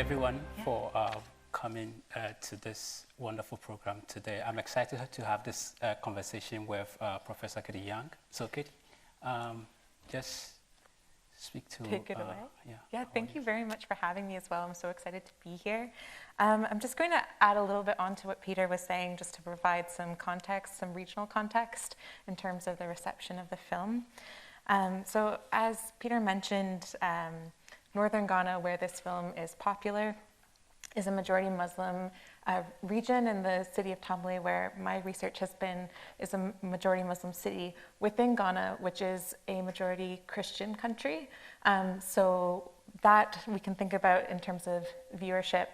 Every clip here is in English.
you everyone for coming to this wonderful program today. I'm excited to have this conversation with Professor Katie Young. So Katie, just speak to... Take it away. Yeah, thank you very much for having me as well. I'm so excited to be here. I'm just going to add a little bit onto what Peter was saying, just to provide some context, some regional context in terms of the reception of the film. So as Peter mentioned, Northern Ghana, where this film is popular, is a majority Muslim region, and the city of Tamale, where my research has been, is a majority Muslim city within Ghana, which is a majority Christian country. So that we can think about in terms of viewership,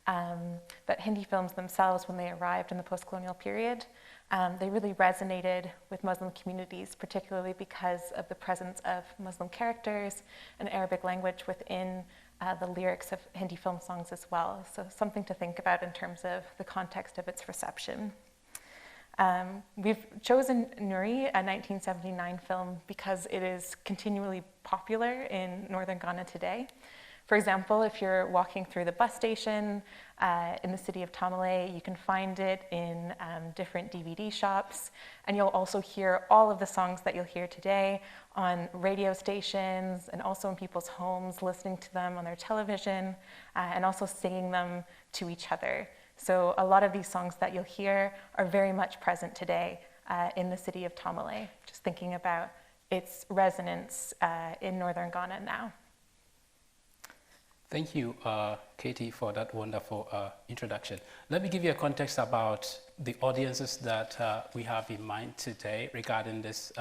but Hindi films themselves, when they arrived in the post-colonial period, they really resonated with Muslim communities, particularly because of the presence of Muslim characters and Arabic language within the lyrics of Hindi film songs as well. So something to think about in terms of the context of its reception. We've chosen Noorie, a 1979 film, because it is continually popular in Northern Ghana today. For example, if you're walking through the bus station in the city of Tamale, you can find it in different DVD shops, and you'll also hear all of the songs that you'll hear today on radio stations and also in people's homes, listening to them on their television, and also singing them to each other. So a lot of these songs that you'll hear are very much present today in the city of Tamale, just thinking about its resonance in Northern Ghana now. Thank you, Katie, for that wonderful introduction. Let me give you a context about the audiences that we have in mind today regarding this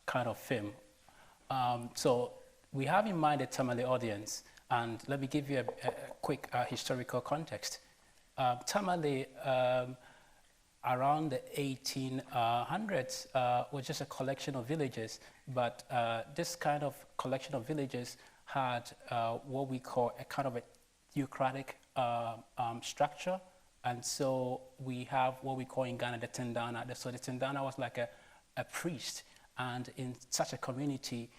kind of film. So we have in mind a Tamale audience, and let me give you a quick historical context. Tamale, around the 1800s, was just a collection of villages, but this kind of collection of villages had what we call a kind of a theocratic structure. And so we have what we call in Ghana the Tendana. So the Tendana was like a priest. And in such a community,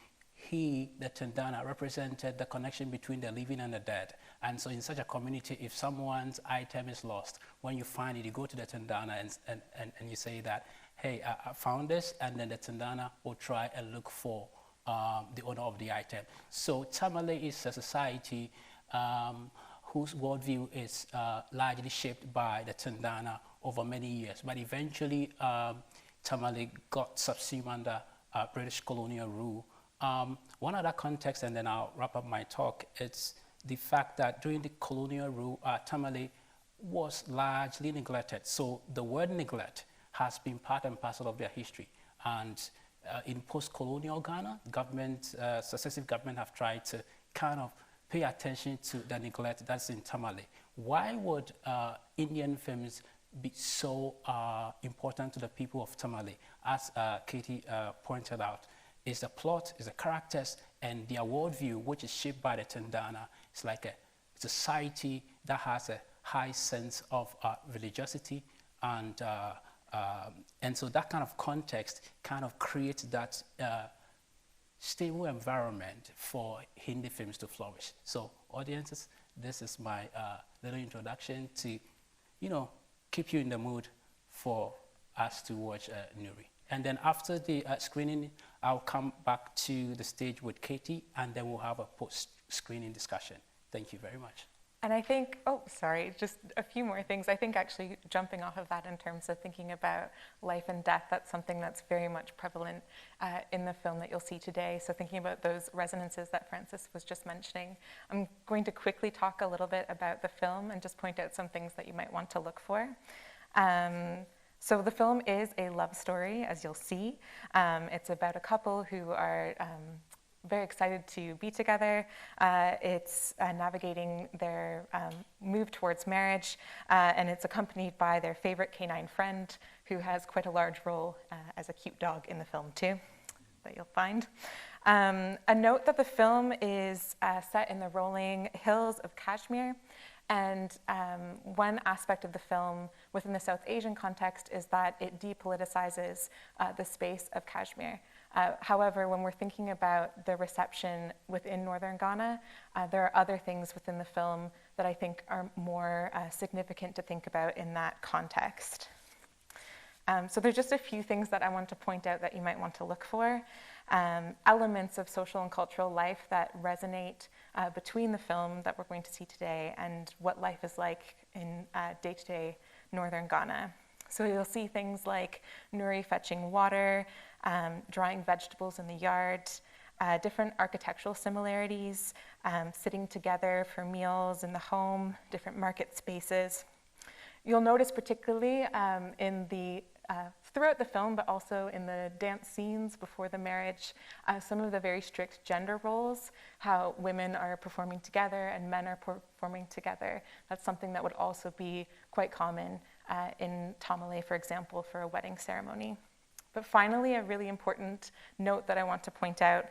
the Tendana, represented the connection between the living and the dead. And so in such a community, if someone's item is lost, when you find it, you go to the Tendana and you say that, hey, I found this, and then the Tendana will try and look for the owner of the item. So Tamale is a society whose worldview is largely shaped by the Tendana over many years. But eventually, Tamale got subsumed under British colonial rule. One other context, and then I'll wrap up my talk, it's the fact that during the colonial rule, Tamale was largely neglected. So the word neglect has been part and parcel of their history. And in post-colonial Ghana, successive governments have tried to kind of pay attention to the neglect that's in Tamale. Why would Indian films be so important to the people of Tamale? As Katie pointed out, is the plot, is the characters, and their worldview, which is shaped by the Tendana. It's like a society that has a high sense of religiosity, and so that kind of context kind of creates that stable environment for Hindi films to flourish. So audiences, this is my little introduction to, keep you in the mood for us to watch Noorie. And then after the screening, I'll come back to the stage with Katie, and then we'll have a post-screening discussion. Thank you very much. And I think, just a few more things. I think actually jumping off of that in terms of thinking about life and death, that's something that's very much prevalent in the film that you'll see today. So thinking about those resonances that Francis was just mentioning. I'm going to quickly talk a little bit about the film and just point out some things that you might want to look for. So the film is a love story, as you'll see. It's about a couple who are very excited to be together. It's navigating their move towards marriage, and it's accompanied by their favorite canine friend, who has quite a large role as a cute dog in the film too, that you'll find. A note that the film is set in the rolling hills of Kashmir, and one aspect of the film within the South Asian context is that it depoliticizes the space of Kashmir. However, when we're thinking about the reception within Northern Ghana, there are other things within the film that I think are more significant to think about in that context. So there's just a few things that I want to point out that you might want to look for. Elements of social and cultural life that resonate between the film that we're going to see today and what life is like in day-to-day Northern Ghana. So you'll see things like Noorie fetching water, drying vegetables in the yard, different architectural similarities, sitting together for meals in the home, different market spaces. You'll notice particularly throughout the film, but also in the dance scenes before the marriage, some of the very strict gender roles, how women are performing together and men are performing together. That's something that would also be quite common in Tamale, for example, for a wedding ceremony. But finally, a really important note that I want to point out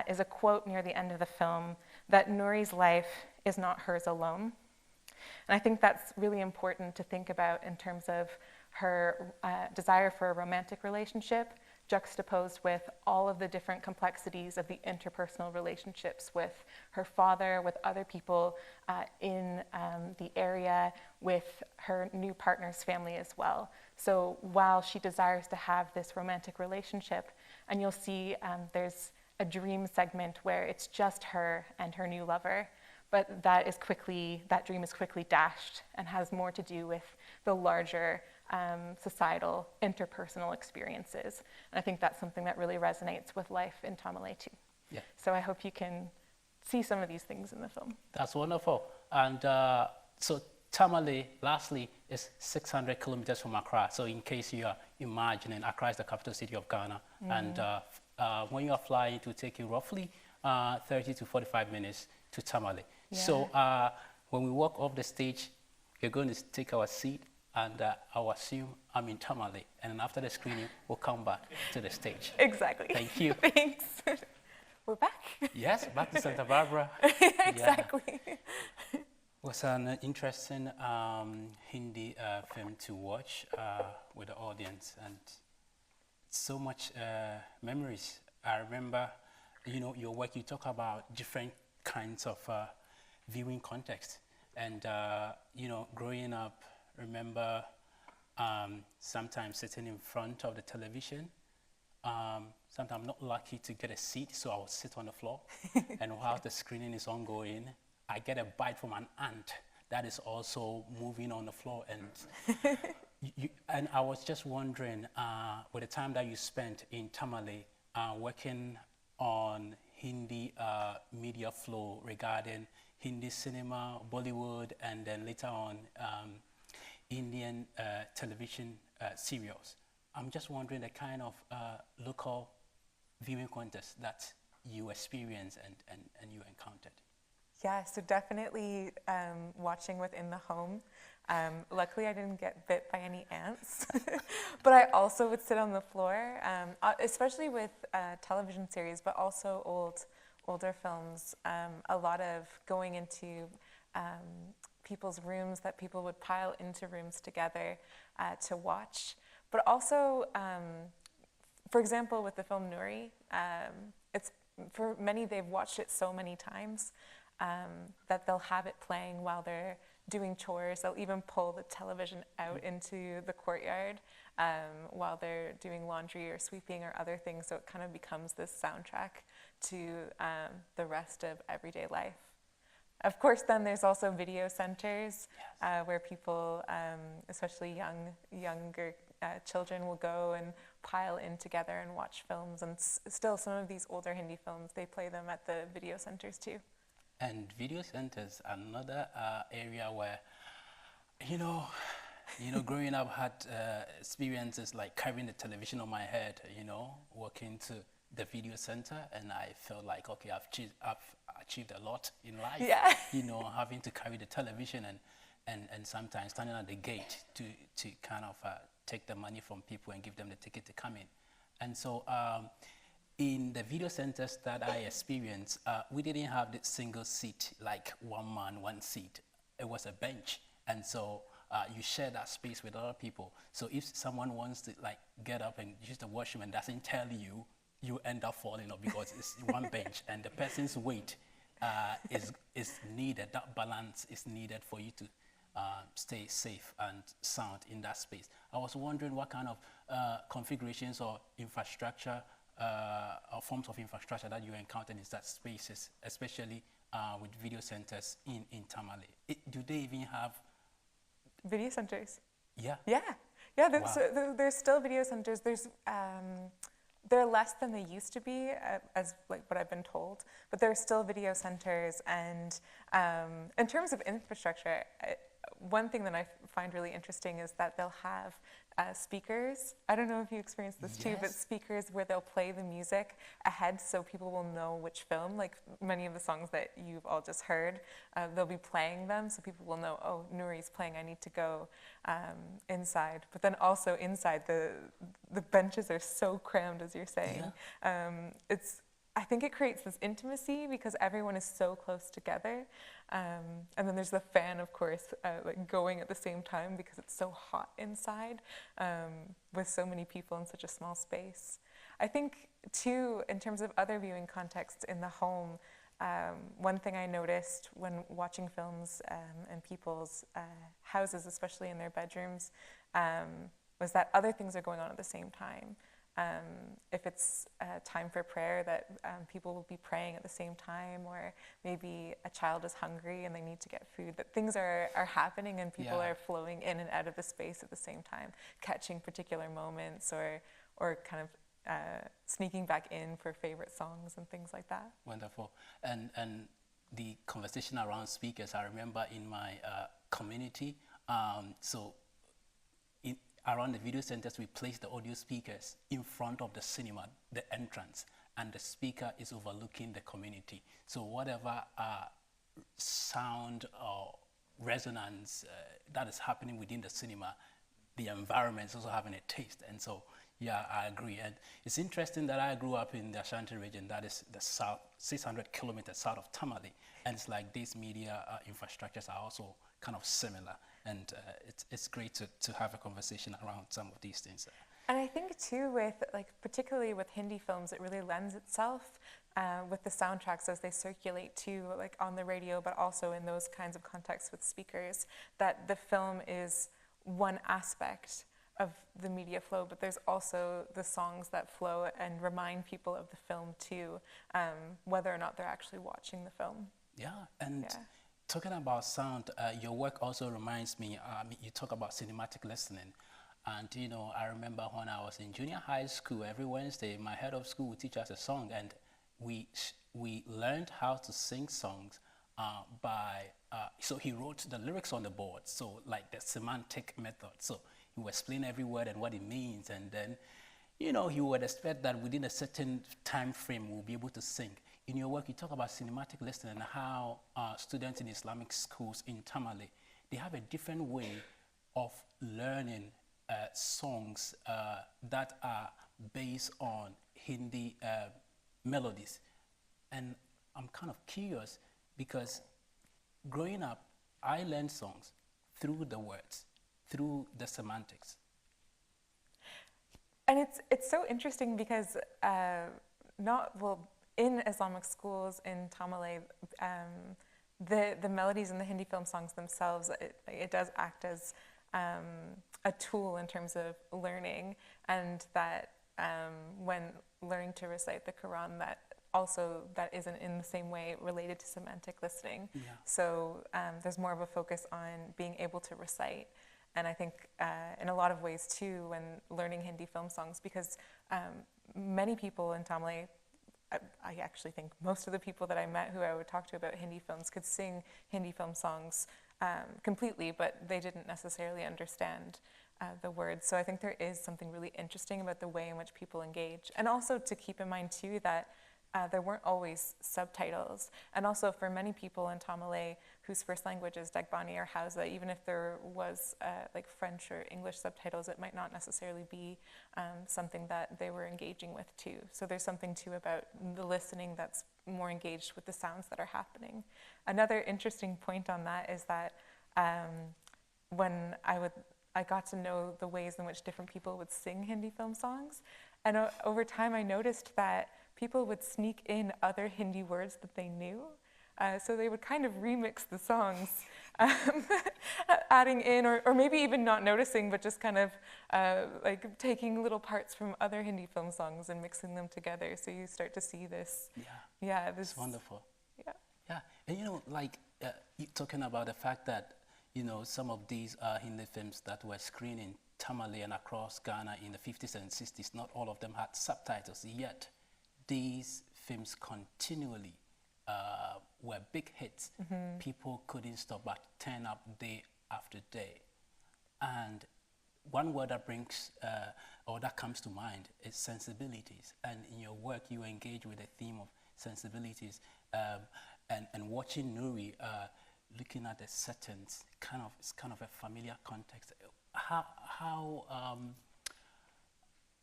is a quote near the end of the film that Noorie's life is not hers alone. And I think that's really important to think about in terms of her desire for a romantic relationship juxtaposed with all of the different complexities of the interpersonal relationships with her father, with other people in the area, with her new partner's family as well. So while she desires to have this romantic relationship, and you'll see there's a dream segment where it's just her and her new lover, but that dream is quickly dashed and has more to do with the larger societal interpersonal experiences. And I think that's something that really resonates with life in Tamale too. Yeah. So I hope you can see some of these things in the film. That's wonderful. And so Tamale, lastly, is 600 kilometers from Accra. So in case you are imagining, Accra is the capital city of Ghana. And when you are flying, it will take you roughly 30 to 45 minutes to Tamale. Yeah. So when we walk off the stage, we're going to take our seat, and I'll assume I'm in Tamale. And then after the screening, we'll come back to the stage. Exactly. Thank you. Thanks. We're back. Yes, back to Santa Barbara. Exactly. Yeah. It was an interesting Hindi film to watch with the audience, and so much memories. I remember, your work, you talk about different kinds of viewing context. And, growing up, remember sometimes sitting in front of the television. Sometimes I'm not lucky to get a seat, so I will sit on the floor. And while the screening is ongoing, I get a bite from an ant that is also moving on the floor. And, and I was just wondering, with the time that you spent in Tamale, working on Hindi media flow regarding Hindi cinema, Bollywood, and then later on Indian television serials. I'm just wondering the kind of local viewing context that you experienced and you encountered. Yeah, so definitely watching within the home. Luckily, I didn't get bit by any ants, but I also would sit on the floor, especially with television series, but also older films. A lot of going into people's rooms that people would pile into rooms together to watch. But also, for example, with the film Noorie, it's for many, they've watched it so many times that they'll have it playing while they're doing chores. They'll even pull the television out into the courtyard while they're doing laundry or sweeping or other things. So it kind of becomes this soundtrack to the rest of everyday life. Of course, then there's also video centers where people, especially younger children, will go and pile in together and watch films. And still, some of these older Hindi films, they play them at the video centers too. And video centers, another area where, growing up, had experiences like carrying the television on my head, walking to the video center, and I felt like, okay, I've achieved a lot in life. Yeah. Having to carry the television and sometimes standing at the gate to kind of take the money from people and give them the ticket to come in. And so in the video centers that I experienced, we didn't have the single seat, like one man, one seat. It was a bench. And so you share that space with other people. So if someone wants to get up and use the washroom and doesn't tell you, you end up falling off because it's one bench and the person's weight is needed. That balance is needed for you to stay safe and sound in that space. I was wondering what kind of configurations or infrastructure or forms of infrastructure that you encountered in that spaces, especially with video centers in Tamale. Do they even have video centers? Yeah. Yeah. Wow. There's still video centers. They're less than they used to be, as like what I've been told. But there are still video centers, and in terms of infrastructure, one thing that I find really interesting is that they'll have speakers. I don't know if you experienced this too, but speakers where they'll play the music ahead so people will know which film, like many of the songs that you've all just heard, they'll be playing them so people will know, oh, Noorie's playing, I need to go inside. But then also inside, the benches are so crammed, as you're saying. Yeah. I think it creates this intimacy because everyone is so close together. And then there's the fan, of course, like going at the same time because it's so hot inside with so many people in such a small space. I think, too, in terms of other viewing contexts in the home, one thing I noticed when watching films in people's houses, especially in their bedrooms, was that other things are going on at the same time. If it's time for prayer, that people will be praying at the same time, or maybe a child is hungry and they need to get food, that things are happening and people are flowing in and out of the space at the same time, catching particular moments or kind of sneaking back in for favorite songs and things like that. Wonderful. And the conversation around speakers, I remember in my community, around the video centers, we place the audio speakers in front of the cinema, the entrance, and the speaker is overlooking the community. So whatever sound or resonance that is happening within the cinema, the environment is also having a taste. And so, yeah, I agree. And it's interesting that I grew up in the Ashanti region, that is the south, 600 kilometers south of Tamale. And it's like these media infrastructures are also kind of similar. And it's great to have a conversation around some of these things. And I think too, with particularly with Hindi films, it really lends itself with the soundtracks as they circulate too, like on the radio, but also in those kinds of contexts with speakers, that the film is one aspect of the media flow, but there's also the songs that flow and remind people of the film too, whether or not they're actually watching the film. Yeah, and talking about sound, your work also reminds me, you talk about cinematic listening. And, you know, I remember when I was in junior high school, every Wednesday, my head of school would teach us a song, and we learned how to sing songs so he wrote the lyrics on the board, so like the semantic method. So he would explain every word and what it means, and then, you know, he would expect that within a certain time frame we'll be able to sing. In your work, you talk about cinematic listening and how students in Islamic schools in Tamale, they have a different way of learning songs that are based on Hindi melodies. And I'm kind of curious because growing up, I learned songs through the words, through the semantics. And it's so interesting because in Islamic schools in Tamale, the melodies in the Hindi film songs themselves, it does act as a tool in terms of learning, and that when learning to recite the Quran, that isn't in the same way related to semantic listening. Yeah. So there's more of a focus on being able to recite. And I think in a lot of ways too, when learning Hindi film songs, because many people in Tamale, I actually think most of the people that I met who I would talk to about Hindi films could sing Hindi film songs completely, but they didn't necessarily understand the words. So I think there is something really interesting about the way in which people engage. And also to keep in mind too that there weren't always subtitles. And also for many people in Tamale whose first language is Dagbani or Hausa, even if there was like French or English subtitles, it might not necessarily be something that they were engaging with too. So there's something too about the listening that's more engaged with the sounds that are happening. Another interesting point on that is that when I got to know the ways in which different people would sing Hindi film songs, And over time, I noticed that people would sneak in other Hindi words that they knew. So they would kind of remix the songs, adding in, or maybe even not noticing, but just kind of like taking little parts from other Hindi film songs and mixing them together. So you start to see this. Yeah, this. It's wonderful. Yeah. Yeah, and you know, like talking about the fact that, you know, some of these Hindi films that were screened in Tamale and across Ghana in the 50s and 60s, not all of them had subtitles, yet these films continually were big hits. People couldn't stop but turn up day after day. And one word that brings, or that comes to mind is sensibilities. And in your work, you engage with the theme of sensibilities. And watching Noorie, looking at the settings, it's kind of a familiar context. How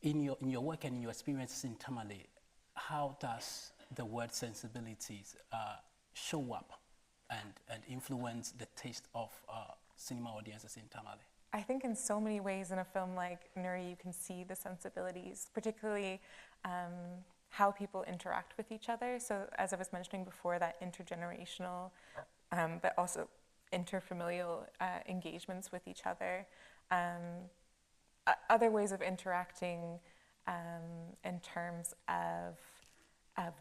in your work and in your experiences in Tamale, how does the word sensibilities show up and influence the taste of cinema audiences in Tamale? I think in so many ways in a film like Noorie, you can see the sensibilities, particularly how people interact with each other. So as I was mentioning before, that intergenerational, but also interfamilial engagements with each other. Other ways of interacting in terms of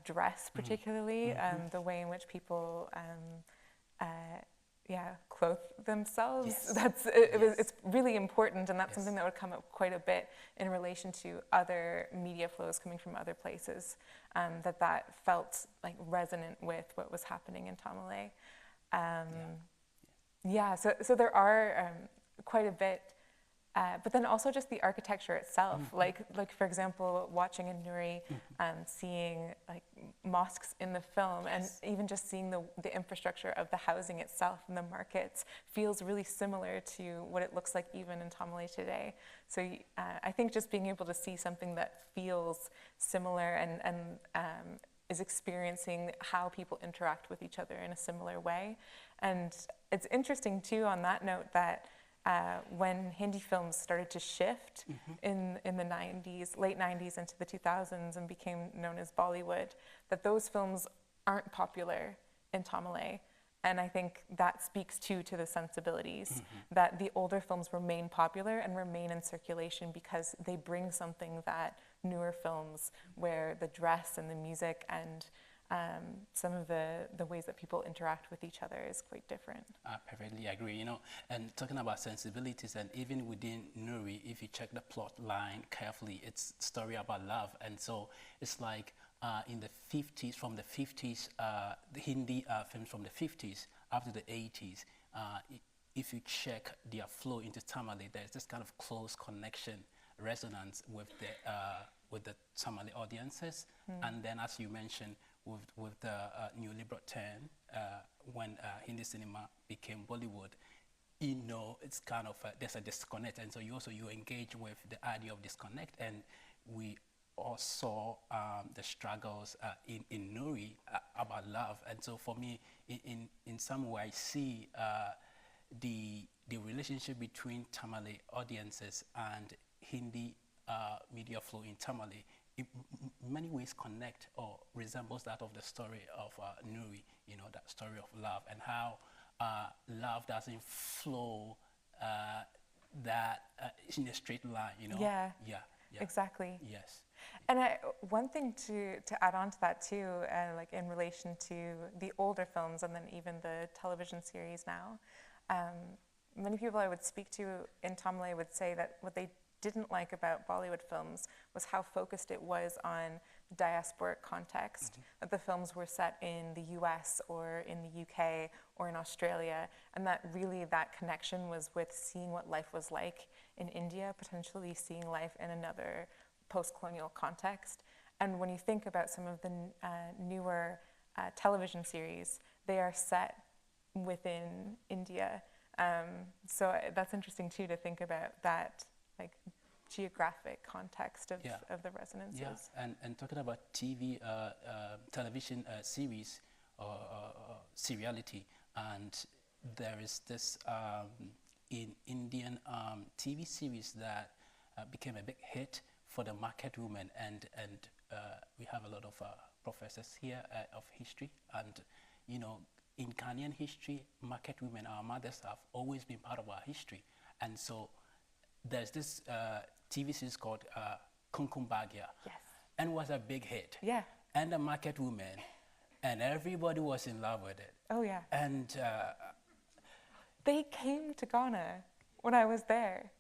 dress, particularly, the way in which people clothe themselves. Yes. It's really important, and that's something that would come up quite a bit in relation to other media flows coming from other places, that felt like resonant with what was happening in Tamale. So there are quite a bit, but then also just the architecture itself. Like for example, watching in Noorie, seeing like mosques in the film, and even just seeing the infrastructure of the housing itself and the markets feels really similar to what it looks like even in Tamale today. So I think just being able to see something that feels similar and is experiencing how people interact with each other in a similar way. And it's interesting too, on that note, that when Hindi films started to shift in the 90s, late 90s into the 2000s, and became known as Bollywood, that those films aren't popular in Tamale. And I think that speaks to the sensibilities, that the older films remain popular and remain in circulation because they bring something that newer films, where the dress and the music and some of the ways that people interact with each other is quite different. I perfectly agree, you know, and talking about sensibilities, and even within Noorie, if you check the plot line carefully, it's a story about love. And so it's like in the 50s, from the 50s, the Hindi films from the 50s up to the 80s, if you check their flow into Tamale, there's this kind of close connection, resonance with the Tamale audiences. And then, as you mentioned, with the newly brought turn, when Hindi cinema became Bollywood, you know, it's kind of there's a disconnect, and so you engage with the idea of disconnect, and we all saw the struggles in Noorie about love. And so for me, in some way, I see the relationship between Tamale audiences and Hindi media flow in Tamale in many ways connect or resembles that of the story of Noorie, you know, that story of love, and how love doesn't flow in a straight line, you know? Yeah. Yeah. Exactly. Yes. And one thing to add on to that too, like in relation to the older films and then even the television series now, many people I would speak to in Tamale would say that what they didn't like about Bollywood films was how focused it was on diasporic context, that the films were set in the US or in the UK or in Australia, and that really that connection was with seeing what life was like in India, potentially seeing life in another post-colonial context. And when you think about some of the newer television series, they are set within India. So that's interesting too, to think about that like geographic context of the resonances. Yeah, and talking about television series or seriality, and there is this in Indian TV series that became a big hit for the market women, and we have a lot of professors here of history, and you know, in Ghanaian history, market women, our mothers, have always been part of our history, and so there's this TV series called Kunkumbagia, Yes. and it was a big hit. Yeah. And the market women, and everybody was in love with it. Oh, yeah. And they came to Ghana when I was there.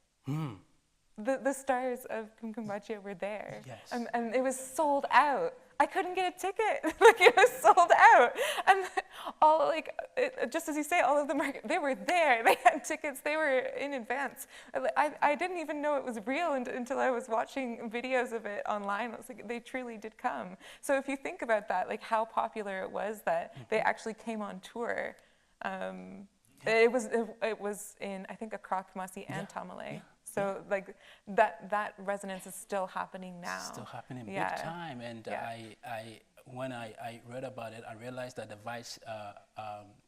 The stars of Kumkumbagia were there. Yes. And it was sold out. I couldn't get a ticket. Like, it was sold out. And all, like, just as you say, all of the market, they were there. They had tickets. They were in advance. I didn't even know it was real until I was watching videos of it online. I was like, they truly did come. So if you think about that, like how popular it was that they actually came on tour. It was in, I think, Accra, Kumasi, and Tamale. Yeah. So like that resonance is still happening now. Still happening big Yeah. time. And Yeah. when I read about it, I realized that the vice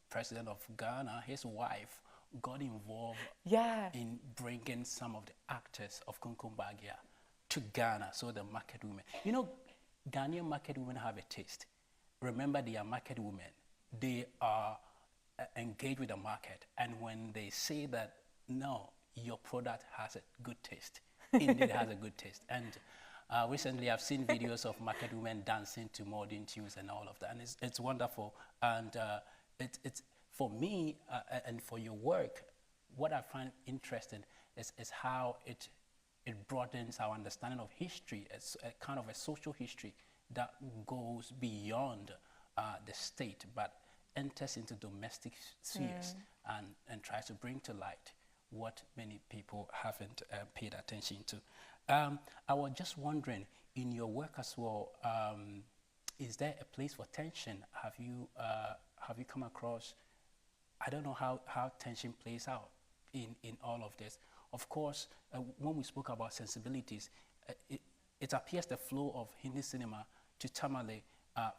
president of Ghana, his wife, got involved in bringing some of the actors of Kunkumbagia to Ghana, so the market women. You know, Ghanaian market women have a taste. Remember, they are market women. They are engaged with the market. And when they say that, no, your product has a good taste, indeed it has a good taste. And recently I've seen videos of market women dancing to modern tunes and all of that. And it's wonderful. And it's for me and for your work, what I find interesting is how it broadens our understanding of history. It's a kind of a social history that goes beyond the state, but enters into domestic spheres and tries to bring to light what many people haven't paid attention to. I was just wondering, in your work as well, is there a place for tension? Have you come across, I don't know how tension plays out in all of this. Of course, when we spoke about sensibilities, it appears the flow of Hindi cinema to Tamale,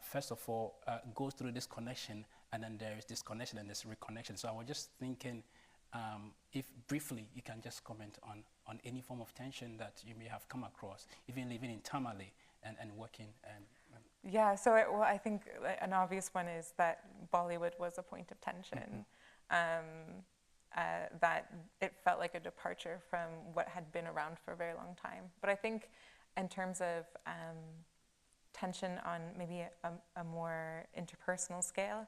first of all, goes through this connection, and then there is this connection and this reconnection. So I was just thinking, if briefly you can just comment on any form of tension that you may have come across, even living in Tamale and working. Yeah, so I think an obvious one is that Bollywood was a point of tension. That it felt like a departure from what had been around for a very long time. But I think in terms of tension on maybe a more interpersonal scale,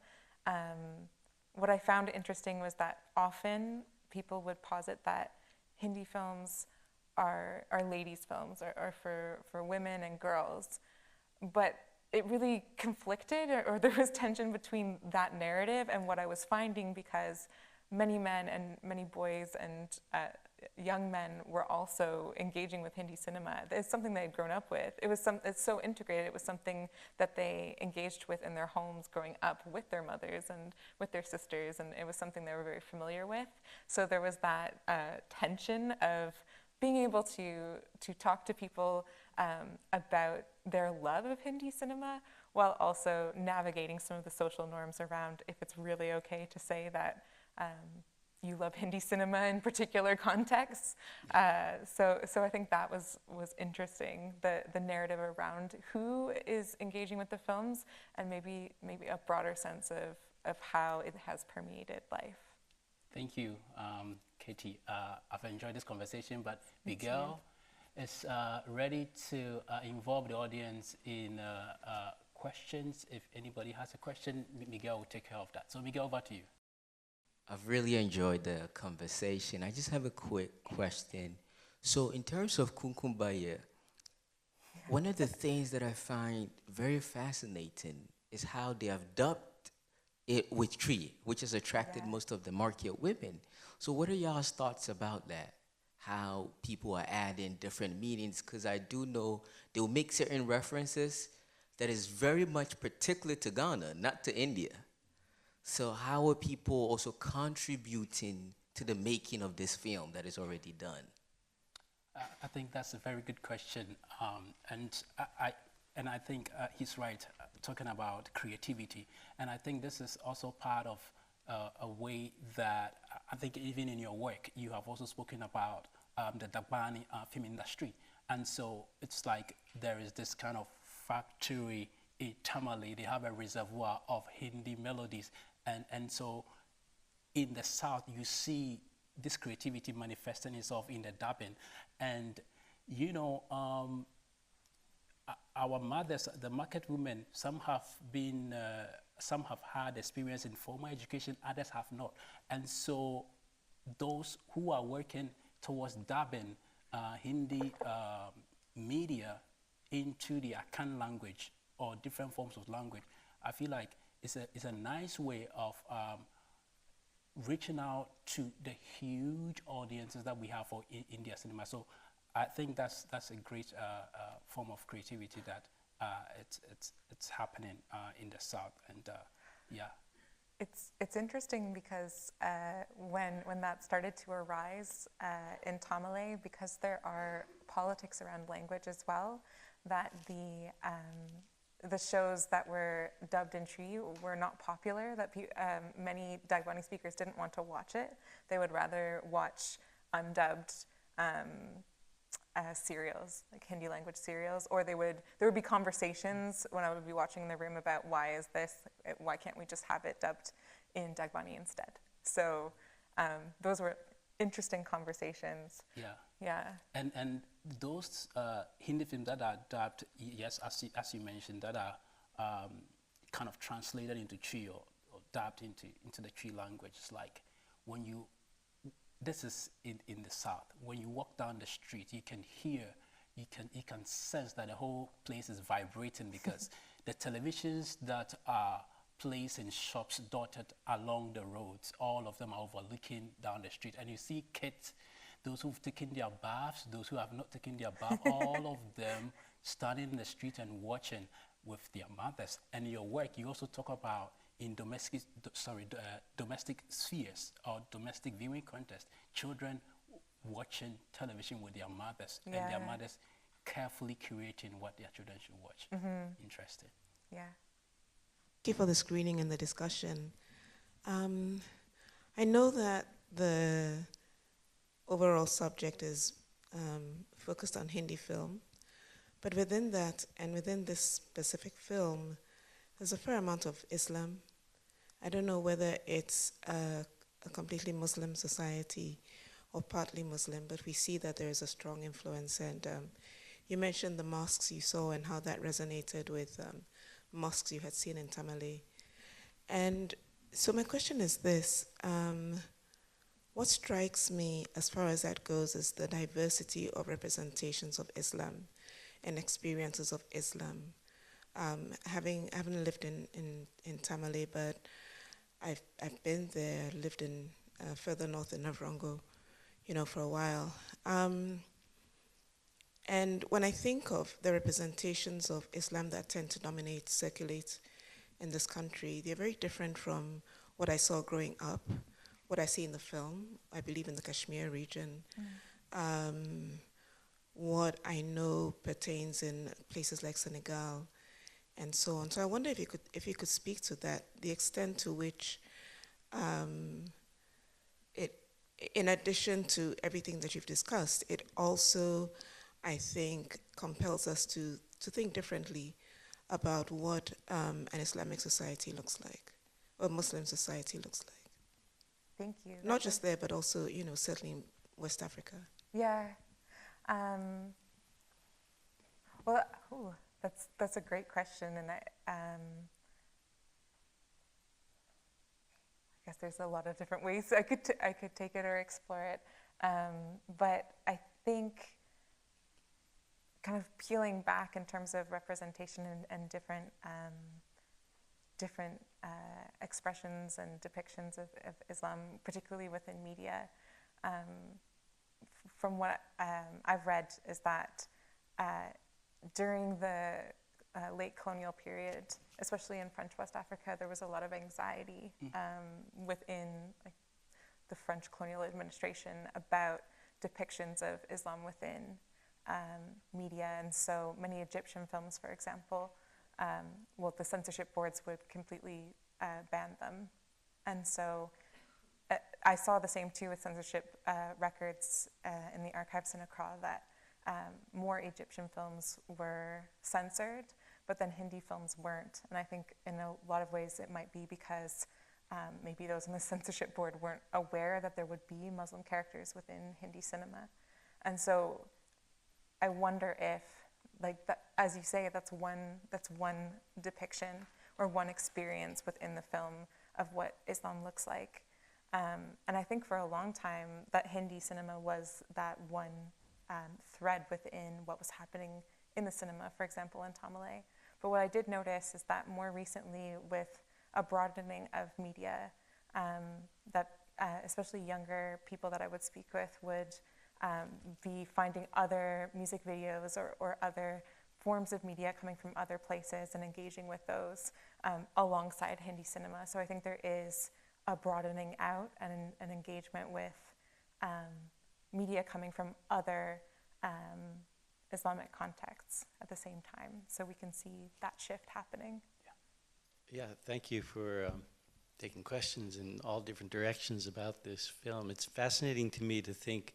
what I found interesting was that often people would posit that Hindi films are ladies' films, or for women and girls. But it really conflicted, or there was tension between that narrative and what I was finding, because many men and many boys and young men were also engaging with Hindi cinema. It's something they had grown up with. It's so integrated. It was something that they engaged with in their homes growing up with their mothers and with their sisters, and it was something they were very familiar with. So there was that tension of being able to talk to people about their love of Hindi cinema, while also navigating some of the social norms around if it's really okay to say that you love Hindi cinema in particular contexts. So I think that was interesting, the narrative around who is engaging with the films, and maybe a broader sense of how it has permeated life. Thank you, Katie. I've enjoyed this conversation, but Miguel is ready to involve the audience in questions. If anybody has a question, Miguel will take care of that. So Miguel, over to you. I've really enjoyed the conversation. I just have a quick question. So in terms of Kunkumbagia, one of the things that I find very fascinating is how they have dubbed it with Tree, which has attracted most of the market women. So what are y'all's thoughts about that? How people are adding different meanings? Because I do know they'll make certain references that is very much particular to Ghana, not to India. So how are people also contributing to the making of this film that is already done? I think that's a very good question, and I think he's right, talking about creativity. And I think this is also part of a way that I think even in your work you have also spoken about the Dagbani film industry. And so it's like there is this kind of factory in Tamale. They have a reservoir of Hindi melodies. And so in the South, you see this creativity manifesting itself in the dubbing. And, you know, our mothers, the market women, some have had experience in formal education, others have not. And so those who are working towards dubbing Hindi media into the Akan language or different forms of language, I feel like it's a nice way of reaching out to the huge audiences that we have for India cinema. So I think that's a great form of creativity that it's happening in the South, and yeah. It's interesting because when that started to arise in Tamale, because there are politics around language as well, that the shows that were dubbed in Tree were not popular, that many Dagbani speakers didn't want to watch it. They would rather watch undubbed serials, like Hindi language serials, or there would be conversations when I would be watching in the room about why can't we just have it dubbed in Dagbani instead? So those were interesting conversations. Yeah. Yeah. And those Hindi films that are dubbed, yes, as you mentioned, that are kind of translated into Tree or dubbed into the Tree language. It's like when you, this is in the South, when you walk down the street, you can hear, you can sense that the whole place is vibrating because the televisions that are placed in shops dotted along the roads, all of them are overlooking down the street, and you see kids, those who've taken their baths, those who have not taken their bath, all of them standing in the street and watching with their mothers. And in your work, you also talk about in domestic spheres or domestic viewing contests, children watching television with their mothers, and their mothers carefully curating what their children should watch. Interesting. Yeah. Thank you for the screening and the discussion. I know that the overall subject is focused on Hindi film, but within that and within this specific film, there's a fair amount of Islam. I don't know whether it's a completely Muslim society or partly Muslim, but we see that there is a strong influence. And you mentioned the mosques you saw and how that resonated with mosques you had seen in Tamale. And so my question is this. What strikes me as far as that goes is the diversity of representations of Islam and experiences of Islam. Having lived in Tamale, but I've been there, lived in further north in Navrongo, for a while. And when I think of the representations of Islam that tend to dominate, circulate in this country, they're very different from what I saw growing up, what I see in the film, I believe in the Kashmir region, what I know pertains in places like Senegal, and so on. So I wonder if you could speak to that, the extent to which it, in addition to everything that you've discussed, it also, I think, compels us to think differently about what an Islamic society looks like, or a Muslim society looks like. Thank you. Not just there, but also, certainly in West Africa. Yeah. Well, that's a great question, and I guess there's a lot of different ways I could take it or explore it. But I think kind of peeling back in terms of representation and different expressions and depictions of Islam, particularly within media, from what I've read, is that during the late colonial period, especially in French West Africa, there was a lot of anxiety within the French colonial administration about depictions of Islam within media. And so many Egyptian films, for example, the censorship boards would completely ban them. And so I saw the same too with censorship records in the archives in Accra, that more Egyptian films were censored, but then Hindi films weren't. And I think in a lot of ways it might be because maybe those on the censorship board weren't aware that there would be Muslim characters within Hindi cinema. And so I wonder if, like that, as you say, that's one depiction or one experience within the film of what Islam looks like. And I think for a long time that Hindi cinema was that one thread within what was happening in the cinema, for example, in Tamale. But what I did notice is that more recently, with a broadening of media, that especially younger people that I would speak with would be finding other music videos or other forms of media coming from other places and engaging with those alongside Hindi cinema. So I think there is a broadening out and an engagement with media coming from other Islamic contexts at the same time. So we can see that shift happening. Yeah, thank you for taking questions in all different directions about this film. It's fascinating to me to think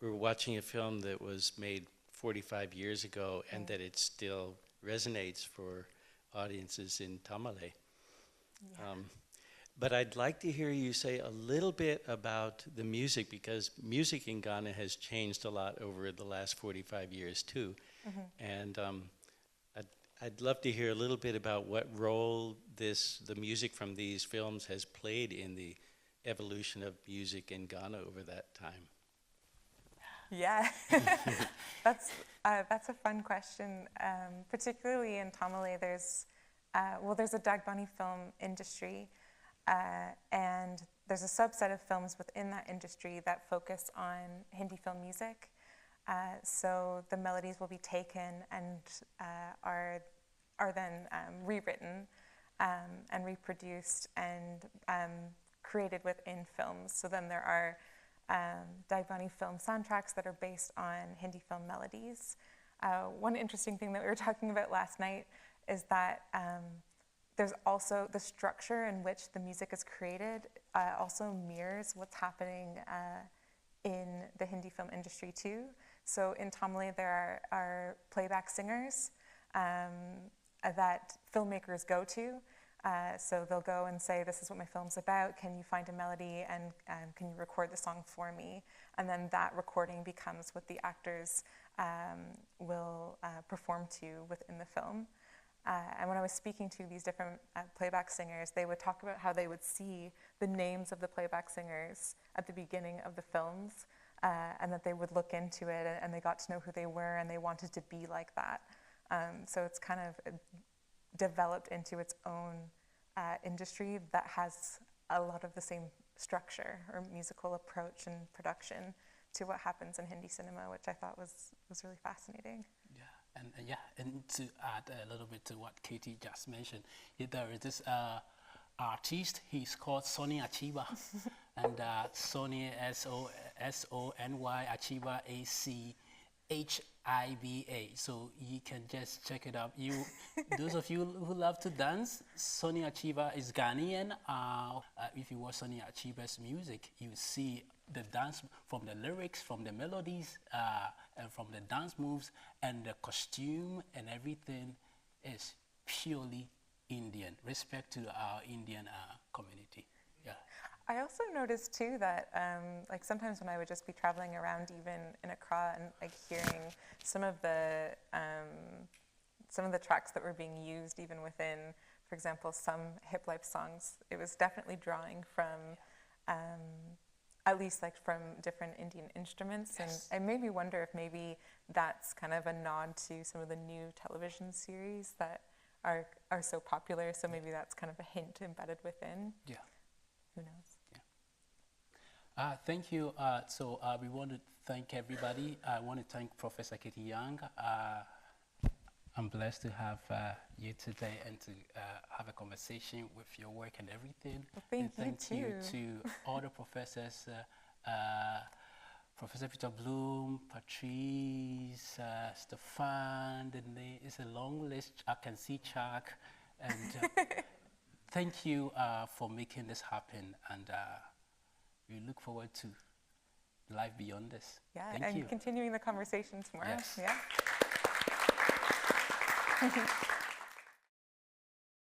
we're watching a film that was made 45 years ago and that it still resonates for audiences in Tamale. Yeah. But I'd like to hear you say a little bit about the music, because music in Ghana has changed a lot over the last 45 years too. And I'd love to hear a little bit about what role the music from these films has played in the evolution of music in Ghana over that time. Yeah, that's a fun question. Particularly in Tamale, there's a Dagbani film industry, and there's a subset of films within that industry that focus on Hindi film music. So the melodies will be taken and are then rewritten and reproduced and created within films. So then there are Dagbani film soundtracks that are based on Hindi film melodies. One interesting thing that we were talking about last night is that there's also the structure in which the music is created also mirrors what's happening in the Hindi film industry too. So in Tamale, there are playback singers that filmmakers go to. So they'll go and say, this is what my film's about, can you find a melody and can you record the song for me? And then that recording becomes what the actors will perform to within the film. And when I was speaking to these different playback singers, they would talk about how they would see the names of the playback singers at the beginning of the films, and that they would look into it and they got to know who they were and they wanted to be like that. So it's kind of developed into its own industry that has a lot of the same structure or musical approach and production to what happens in Hindi cinema, which I thought was really fascinating. Yeah, and to add a little bit to what Katie just mentioned, there is this artist, he's called Sonny Achiba, and Sonny, S-O-N-Y, Achiba, A-C-H-I-B-A. So you can just check it out. Those of you who love to dance, Sonny Achiba is Ghanaian. If you watch Sonny Achiba's music, you see the dance from the lyrics, from the melodies, and from the dance moves, and the costume and everything is purely Indian. Respect to our Indian community. Yeah. I also noticed too that like sometimes when I would just be traveling around even in Accra and like hearing some of the tracks that were being used even within, for example, some hip life songs, it was definitely drawing from at least like from different Indian instruments. Yes. And it made me wonder if maybe that's kind of a nod to some of the new television series that are so popular. So maybe that's kind of a hint embedded within. Yeah. Who knows? Yeah. Thank you. So we want to thank everybody. I want to thank Professor Katie Young. I'm blessed to have you today and to have a conversation with your work and everything. Well, thank and you you to all the professors, Professor Peter Bloom, Patrice, Stefan, it's a long list. I can see Chuck. And thank you for making this happen. And we look forward to life beyond this. Yeah, Thank and you. continuing the conversation tomorrow. Yes. Yeah.